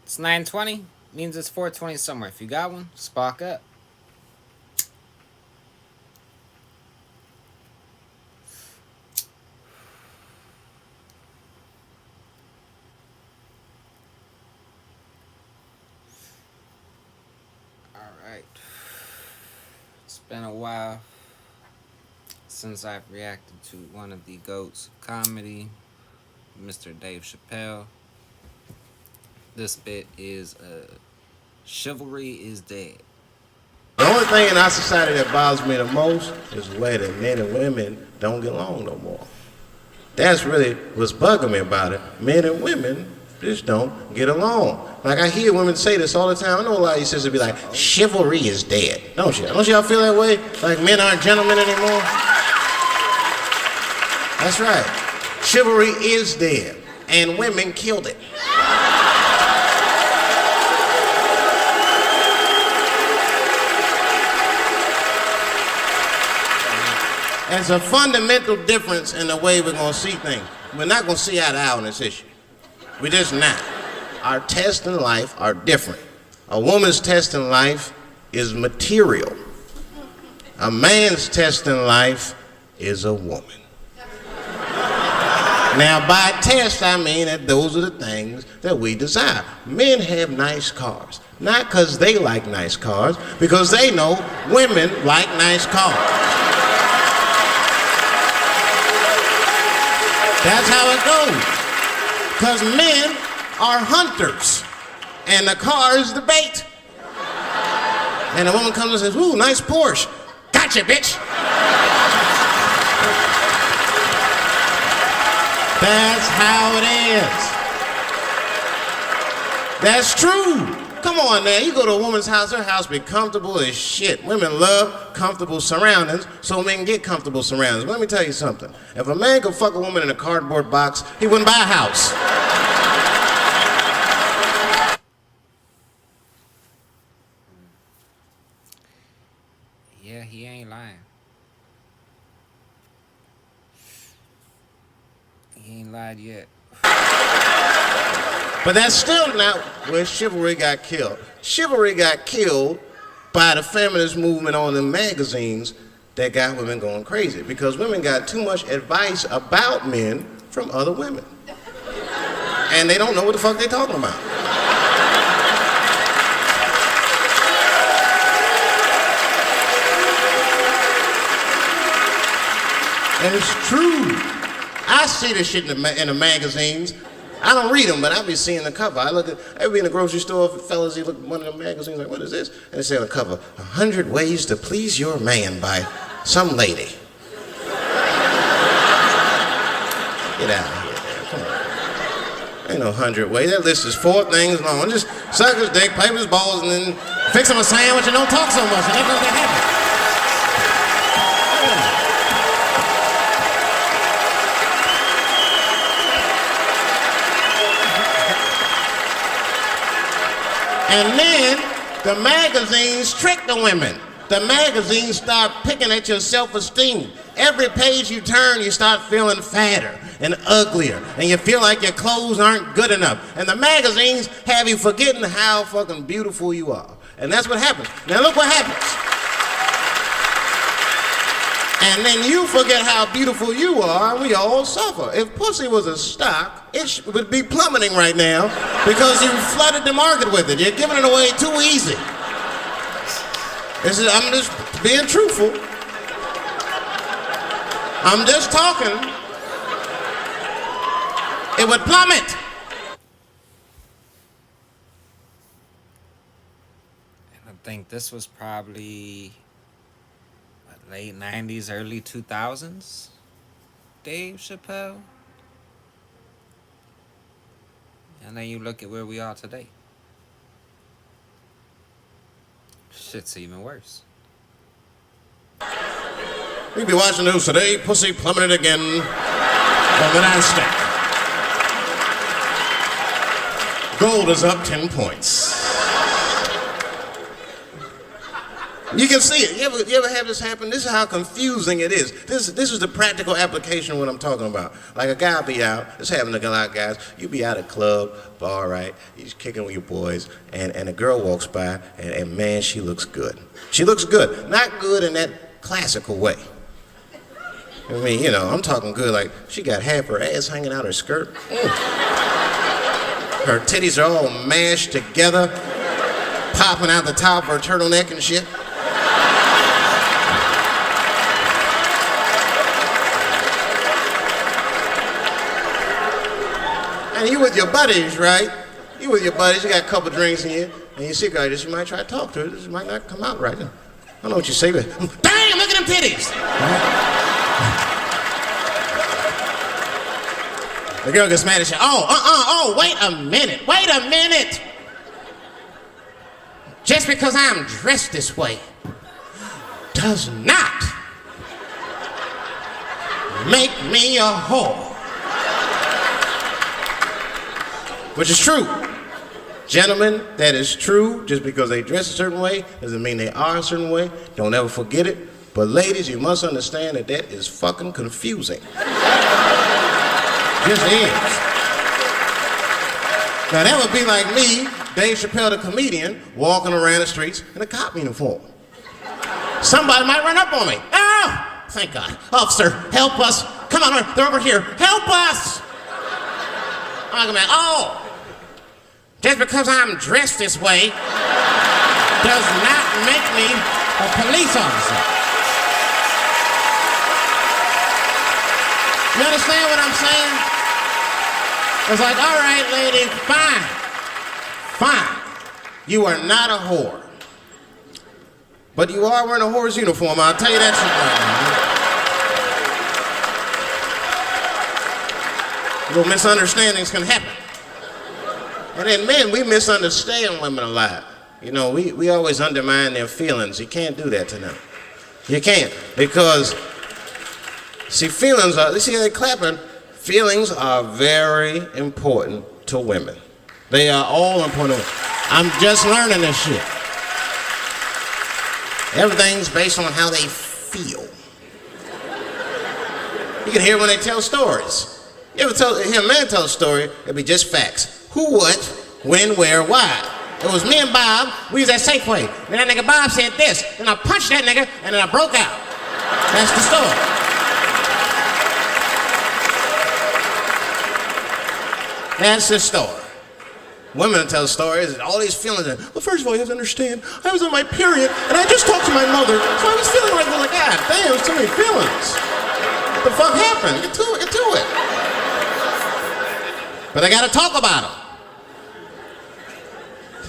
It's 9:20. Means it's 4:20 somewhere. If you got one, spark up. Alright. It's been a while since I've reacted to one of the GOATs of comedy, Mr. Dave Chappelle. This bit is Chivalry is dead. The only thing in our society that bothers me the most is the way that men and women don't get along no more. That's really what's bugging me about it. Men and women just don't get along. Like I hear women say this all the time. I know a lot of you sisters be like, chivalry is dead. Don't you? Don't y'all feel that way? Like men aren't gentlemen anymore? That's right. Chivalry is dead. And women killed it. There's a fundamental difference in the way we're going to see things. We're not going to see eye to eye on this issue. We're just not. Our tests in life are different. A woman's test in life is material. A man's test in life is a woman. Now, by test, I mean that those are the things that we desire. Men have nice cars. Not because they like nice cars, because they know women like nice cars. That's how it goes. Because men are hunters, and the car is the bait. And a woman comes and says, ooh, nice Porsche. Gotcha, bitch. That's how it is. That's true. Come on now, you go to a woman's house, her house be comfortable as shit. Women love comfortable surroundings, so men get comfortable surroundings. But let me tell you something. If a man could fuck a woman in a cardboard box, he wouldn't buy a house. Yeah, he ain't lying. He ain't lied yet. But that's still not where chivalry got killed. Chivalry got killed by the feminist movement on the magazines that got women going crazy because women got too much advice about men from other women. And they don't know what the fuck they're talking about. And it's true. I see this shit in the magazines. I don't read them, but I be seeing the cover. I be in the grocery store, fellas, you look at one of the magazines, like, what is this? And they say on the cover, 100 Ways to Please Your Man by some lady. Get out of here, man. Come on. Ain't no 100 ways. That list is 4 things long. Just suck his dick, play with his balls, and then fix him a sandwich and don't talk so much, and that's gonna get happy. And then the magazines trick the women. The magazines start picking at your self-esteem. Every page you turn, you start feeling fatter and uglier, and you feel like your clothes aren't good enough. And the magazines have you forgetting how fucking beautiful you are. And that's what happens. Now look what happens. And then you forget how beautiful you are, and we all suffer. If pussy was a stock, it would be plummeting right now because you flooded the market with it. You're giving it away too easy. I'm just being truthful. I'm just talking. It would plummet. And I think this was probably late 90s, early 2000s, Dave Chappelle. And then you look at where we are today. Shit's even worse. We be watching the news today. Pussy plummeted again on the NASDAQ. Gold is up 10 points. You can see it. You ever have this happen? This is how confusing it is. This is the practical application of what I'm talking about. Like a guy be out, just having a lot of guys, you be out at a club, bar, right? You're kicking with your boys, and a girl walks by, and man, she looks good. She looks good. Not good in that classical way. I mean, you know, I'm talking good like she got half her ass hanging out her skirt. Her titties are all mashed together, popping out the top of her turtleneck and shit. And you with your buddies, right? You with your buddies, you got a couple drinks in you, and you see a girl, you might try to talk to her, this might not come out right. I don't know what you say, but damn, look at them titties! The girl gets mad and says, wait a minute. Just because I'm dressed this way does not make me a whore. Which is true. Gentlemen, that is true. Just because they dress a certain way doesn't mean they are a certain way. Don't ever forget it. But ladies, you must understand that that is fucking confusing. Just is. Now that would be like me, Dave Chappelle the comedian, walking around the streets in a cop uniform. Somebody might run up on me. Oh, thank God. Officer, help us. Come on, they're over here. Help us. I'm like, oh, just because I'm dressed this way does not make me a police officer. You understand what I'm saying? It's like, all right, lady, fine. You are not a whore. But you are wearing a whore's uniform, I'll tell you that shit right now. Little misunderstandings can happen. And then men, we misunderstand women a lot. You know, we always undermine their feelings. You can't do that to them. You can't, because see, feelings are, you see how they're clapping? Feelings are very important to women. They are all important to women. I'm just learning this shit. Everything's based on how they feel. You can hear when they tell stories. You ever hear a man tell a story, it'd be just facts. Who, what, when, where, why. It was me and Bob, we was at Safeway. Then that nigga Bob said this, then I punched that nigga, and then I broke out. That's the story. That's the story. Women tell stories, all these feelings. Well, first of all, you have to understand, I was on my period, and I just talked to my mother, so I was feeling like, God damn, there's too many feelings. What the fuck happened? Get to it. But I gotta talk about them.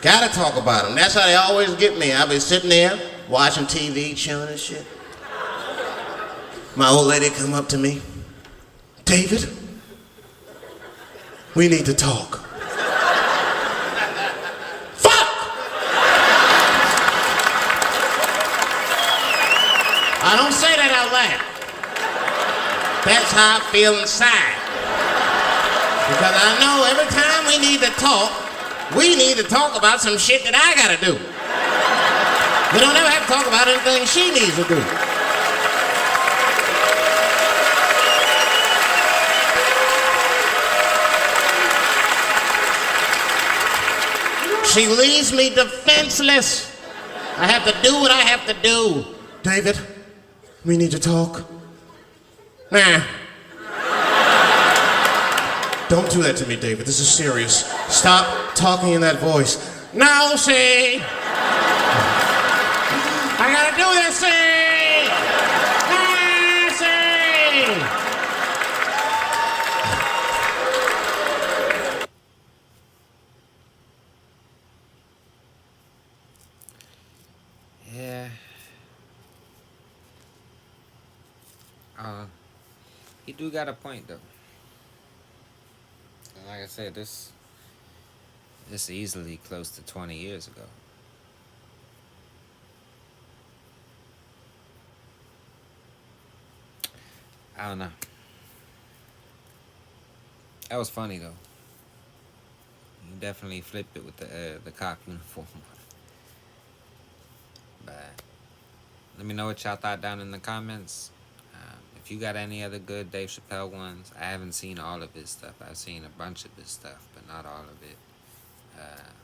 Gotta talk about them. That's how they always get me. I'll be sitting there, watching TV, chilling and shit. My old lady come up to me. David, we need to talk. Fuck! I don't say that out loud. That's how I feel inside. Because I know every time we need to talk about some shit that I gotta do. We don't ever have to talk about anything she needs to do. She leaves me defenseless. I have to do what I have to do. David, we need to talk. Nah. Don't do that to me, David. This is serious. Stop talking in that voice. No, see. I gotta do this, see. see. Yeah. He do got a point though. And like I said, this easily close to 20 years ago. I don't know. That was funny though. You definitely flipped it with the cop uniform. But Let me know what y'all thought down in the comments. If you got any other good Dave Chappelle ones, I haven't seen all of his stuff. I've seen a bunch of his stuff, but not all of it.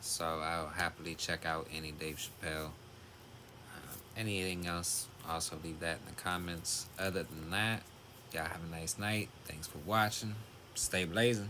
So I'll happily check out any Dave Chappelle. Anything else, also leave that in the comments. Other than that, y'all have a nice night. Thanks for watching. Stay blazing.